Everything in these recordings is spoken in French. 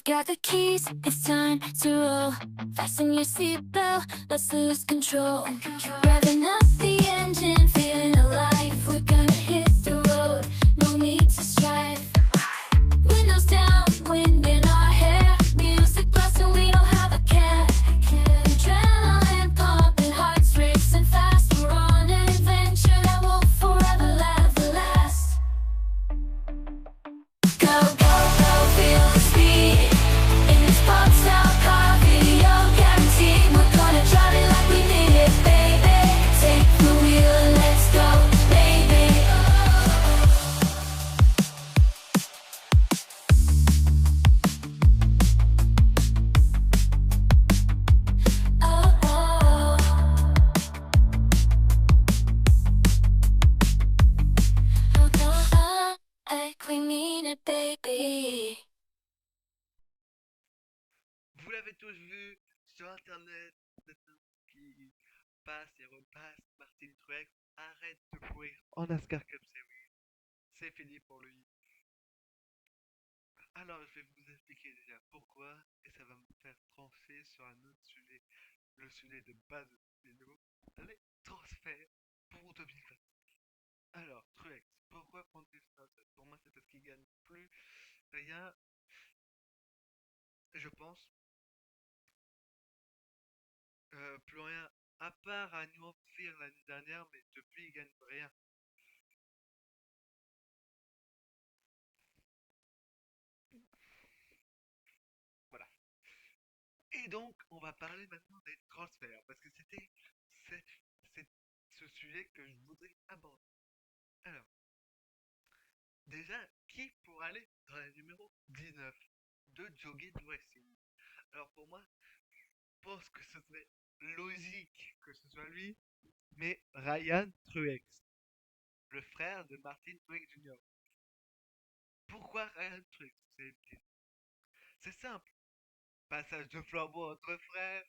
Got the keys, it's time to roll. Fasten your seatbelt, let's lose control. Revving up the engine, feeling alive. We're gonna hit the road, no need to strive. Windows down, wind in our hair. Music blasting, we don't have a care. Adrenaline pumping, hearts racing fast. We're on an adventure that will forever last. Go, go, go, feel the speed. In this box out car, video guaranteed. We're gonna drive it like we need it, baby. Take the wheel and let's go, baby. Oh, oh. Oh, oh, oh. Like we mean it, baby. Vous l'avez tous vu sur internet, cette annonce qui passe et repasse. Martin Truex arrête de courir en NASCAR Cup Series. C'est fini pour lui. Alors je vais vous expliquer déjà pourquoi et ça va me faire trancher sur un autre sujet, le sujet de base de cette vidéo, les transferts pour 2020. Alors Truex, pourquoi prend-il ça? Pour moi c'est parce qu'il gagne plus rien, je pense. Plus rien, à part à New Hampshire l'année dernière, mais depuis il gagne rien. Voilà. Et donc, on va parler maintenant des transferts, parce que c'est, c'est ce sujet que je voudrais aborder. Alors, déjà, qui pour aller dans la numéro 19 de Jogging Racing? Alors pour moi, je pense que ce serait logique que ce soit lui, mais Ryan Truex, le frère de Martin Truex Jr. Pourquoi Ryan Truex? C'est simple. Passage de flambeau entre frères.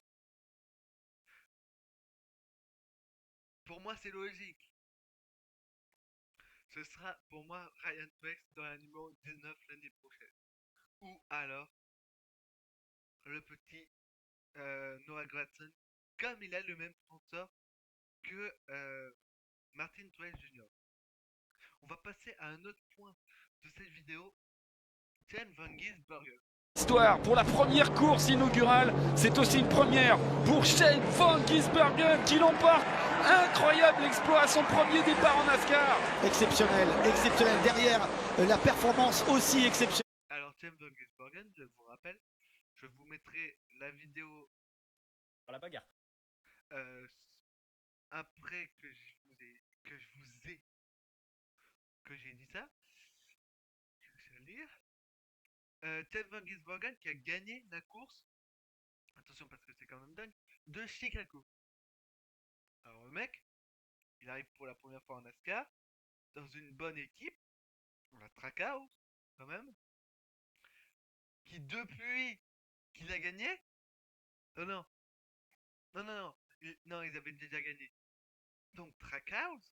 Pour moi, c'est logique. Ce sera pour moi Ryan Truex dans la numéro 19 l'année prochaine. Ou alors le petit Noah Gragson, comme il a le même sponsor que Martin Truex Jr. On va passer à un autre point de cette vidéo, Shane Van Gisbergen. Histoire pour la première course inaugurale, c'est aussi une première pour Shane Van Gisbergen qui l'emporte. Incroyable exploit à son premier départ en NASCAR. Exceptionnel, exceptionnel. Derrière, la performance aussi exceptionnelle. Alors Shane Van Gisbergen, je vous rappelle, je vous mettrai la vidéo Dans la bagarre. après que j'ai dit ça. Je vais le lire. Ted Van Gisbergen qui a gagné la course, attention parce que c'est quand même dingue, de Chicago. Alors le mec, il arrive pour la première fois en NASCAR, dans une bonne équipe, la Trackhouse quand même, qui depuis qu'il a gagné, oh non, non, non, non, non, ils avaient déjà gagné. Donc Trackhouse,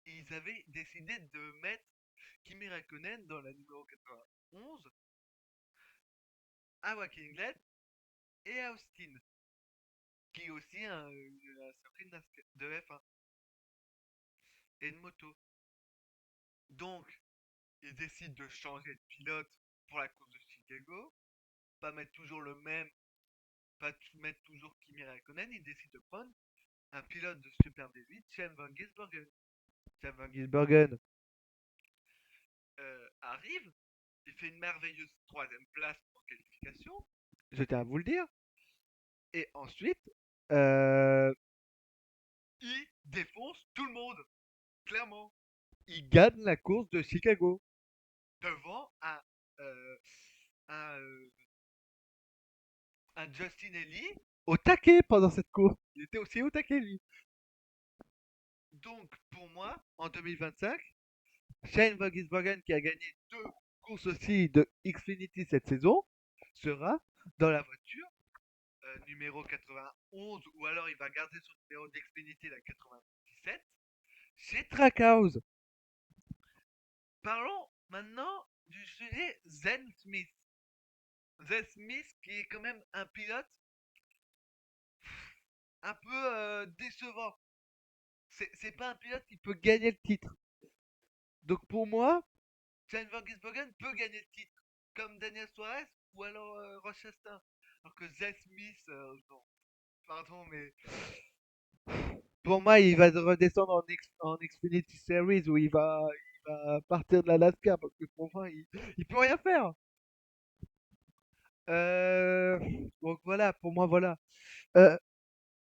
ils avaient décidé de mettre Kimi Räikkönen dans la numéro 91 à Joachim Glenn et à Austin, qui est aussi un circuit de F1 et de moto. Donc, ils décident de changer de pilote pour la course de Chicago, pas mettre toujours le même, pas mettre toujours Kimi Räikkönen, ils décident de prendre un pilote de Super D8, Shane Van Gisbergen. Shane Van Gisbergen arrive, il fait une merveilleuse troisième place en qualification, je tiens à vous le dire, et ensuite, il défonce tout le monde, clairement. Il gagne la course de Chicago devant un, un Justin Ellie au taquet pendant cette course. Il était aussi au taquet, lui. Donc, pour moi, en 2025, Shane Van Gisbergen, qui a gagné 2 courses aussi de Xfinity cette saison, sera dans la voiture numéro 91, ou alors il va garder son numéro d'Xfinity, la 97, chez Trackhouse. Parlons maintenant du sujet Zen Smith. Zen Smith qui est quand même un pilote un peu décevant. C'est pas un pilote qui peut gagner le titre. Donc pour moi, Shane Van Gisbergen peut gagner le titre, comme Daniel Suarez ou alors Rochester. Alors que Zen Smith, non, pardon, mais pour moi, il va redescendre en Xfinity Series où il va partir de la NASCAR parce que pour moi, il peut rien faire. Euh, donc voilà, pour moi, voilà. Euh,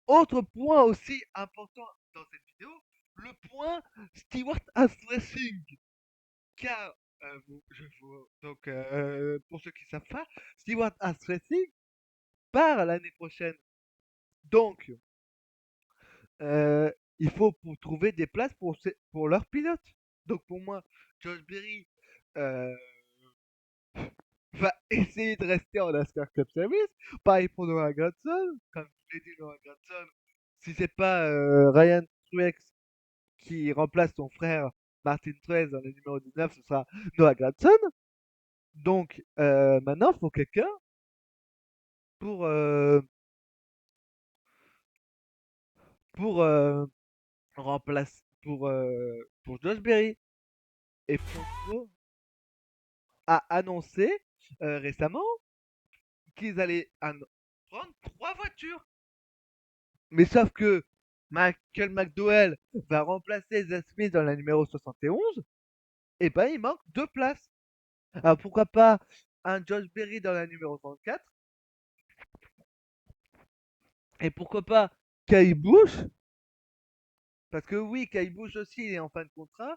Autre point aussi important dans cette vidéo, le point Stewart Haas Racing. Car, donc, pour ceux qui savent pas, Stewart Haas Racing part l'année prochaine. Donc, euh, il faut pour trouver des places pour leurs pilotes. Donc pour moi, Josh Berry euh, va essayer de rester en NASCAR Cup Series. Pareil pour Noah Gragson. Comme je l'ai dit, Noah Gragson, si c'est pas Ryan Truex qui remplace son frère Martin Truex dans le numéro 19, ce sera Noah Gragson. Donc maintenant, il faut quelqu'un pour, euh, pour remplacer pour Josh Berry. Et Frontro a annoncé récemment qu'ils allaient prendre 3 voitures. Mais sauf que Michael McDowell va remplacer Zach Smith dans la numéro 71, et ben il manque 2 places. Alors pourquoi pas un Josh Berry dans la numéro 34, et pourquoi pas Kyle Busch, parce que oui, Kyle Busch aussi il est en fin de contrat,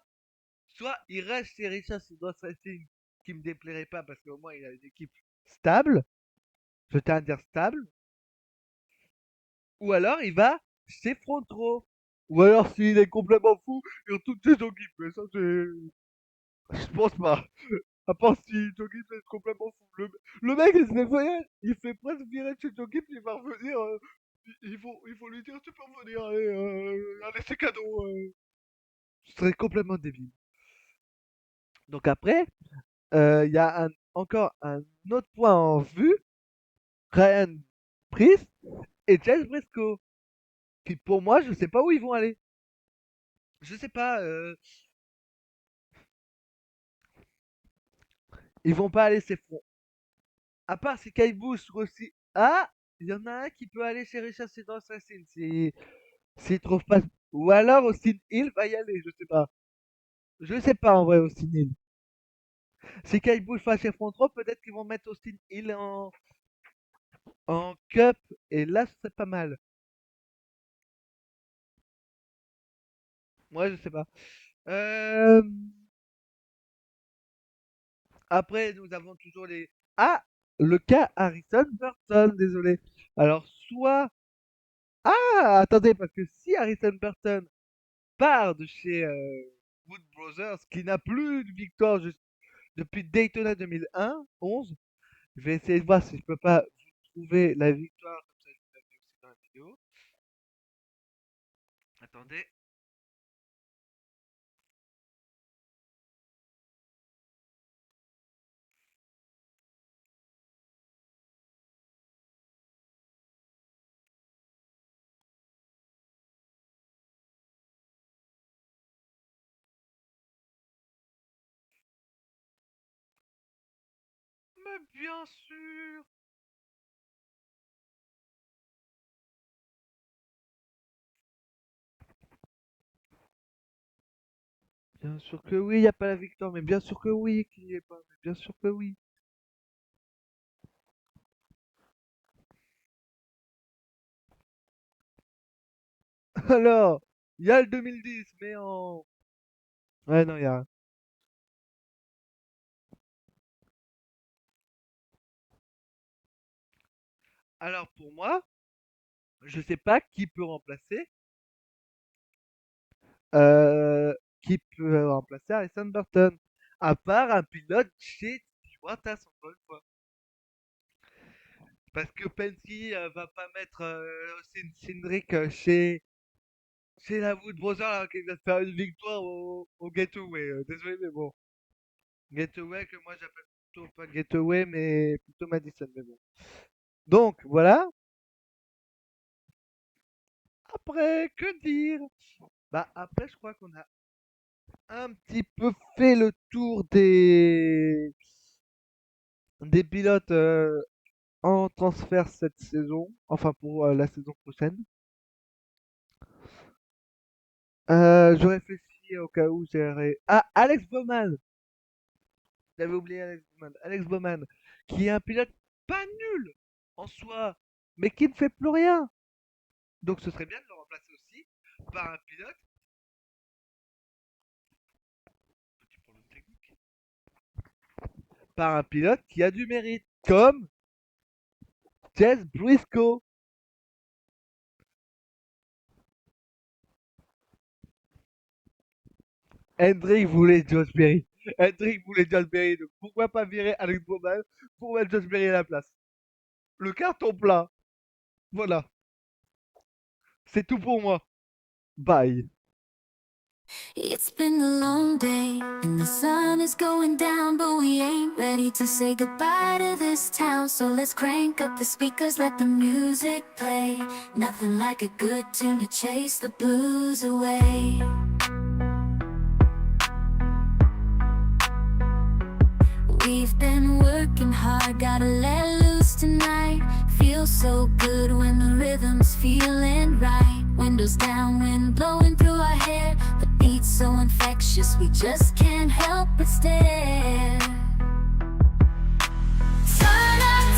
soit il reste chez Richard Sidros Racing, qui me déplairait pas parce qu'au moins il a une équipe stable, je tiens à dire stable, ou alors il va chez Front Row. Ou alors s'il est complètement fou, il retourne chez Joe Gibbs. Mais ça c'est... Je pense pas. À part si Joe Gibbs est complètement fou. Le mec il se fait virer, il fait presque virer de chez Joe Gibbs, il va revenir. Il faut lui dire tu peux revenir, allez c'est cadeau. Ce serait complètement débile. Donc après, il y a encore un autre point en vue, Ryan Priest et Chase Briscoe, qui pour moi je sais pas où ils vont aller. Je sais pas, ils vont pas aller chez Front. À part si Kyle Busch aussi. Ah, il y en a un qui peut aller chez Richard Sidros Racing s'il trouve pas. Ou alors Austin Hill va y aller, je sais pas. Je sais pas en vrai Austin Hill. Si Kyle Busch va chez Front Row, peut-être qu'ils vont mettre Austin Hill en Cup et là ce serait pas mal. Moi je sais pas. Euh, Après nous avons toujours les. Ah, le cas Harrison Burton, désolé. Alors soit. Ah, attendez, parce que si Harrison Burton part de chez Wood Brothers, qui n'a plus de victoire depuis Daytona 2001, 11. Je vais essayer de voir si je peux pas vous trouver la victoire, comme ça je vous la mets aussi dans la vidéo. Attendez. Mais bien sûr. Bien sûr que oui, il n'y a pas la victoire, mais bien sûr que oui qu'il n'y est pas, mais bien sûr que oui. Alors, il y a le 2010, mais en... Ouais, non, il y a rien. Alors pour moi, je sais pas qui peut remplacer, euh, Harrison Burton, à part un pilote chez Stewart Haas, encore une fois. Parce que Penske va pas mettre Cindric chez la Wood Brothers alors qu'il vient de faire une victoire au Gateway. Désolé, mais bon. Getaway que moi j'appelle plutôt pas Getaway mais plutôt Madison, mais bon. Donc voilà. Après, que dire? Bah après je crois qu'on a un petit peu fait le tour des pilotes en transfert cette saison, enfin pour la saison prochaine. Je réfléchis au cas où j'ai... Ah, Alex Bowman! J'avais oublié Alex Bowman. Alex Bowman, qui est un pilote pas nul en soi, mais qui ne fait plus rien. Donc ce serait bien de le remplacer aussi par un pilote. Petit problème technique. Par un pilote qui a du mérite, comme Chase Briscoe. Hendrick voulait Josh Berry. Hendrick voulait Josh Berry, donc pourquoi pas virer Alex Bowman pour mettre Josh Berry à la place? Le carton plat. Voilà. C'est tout pour moi. Bye. It's been a long day, and the sun is going down, but we ain't ready to say goodbye to this town. So let's crank up the speakers, let the music play. Nothing like a good tune to chase the blues away. We've been working hard, gotta let loose tonight. Feels so good when the rhythm's feeling right. Windows down, wind blowing through our hair. The beat's so infectious, we just can't help but stare.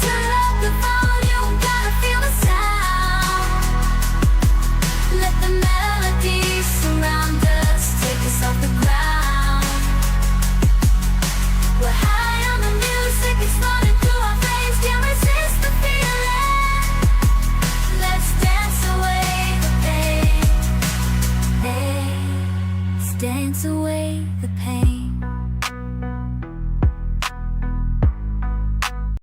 Turn up the volume, gotta feel the sound. Let the melodies surround us, take us off the ground. We're high on the music, it's running through our veins, can't resist the feeling. Let's dance away the pain. Hey, let's dance away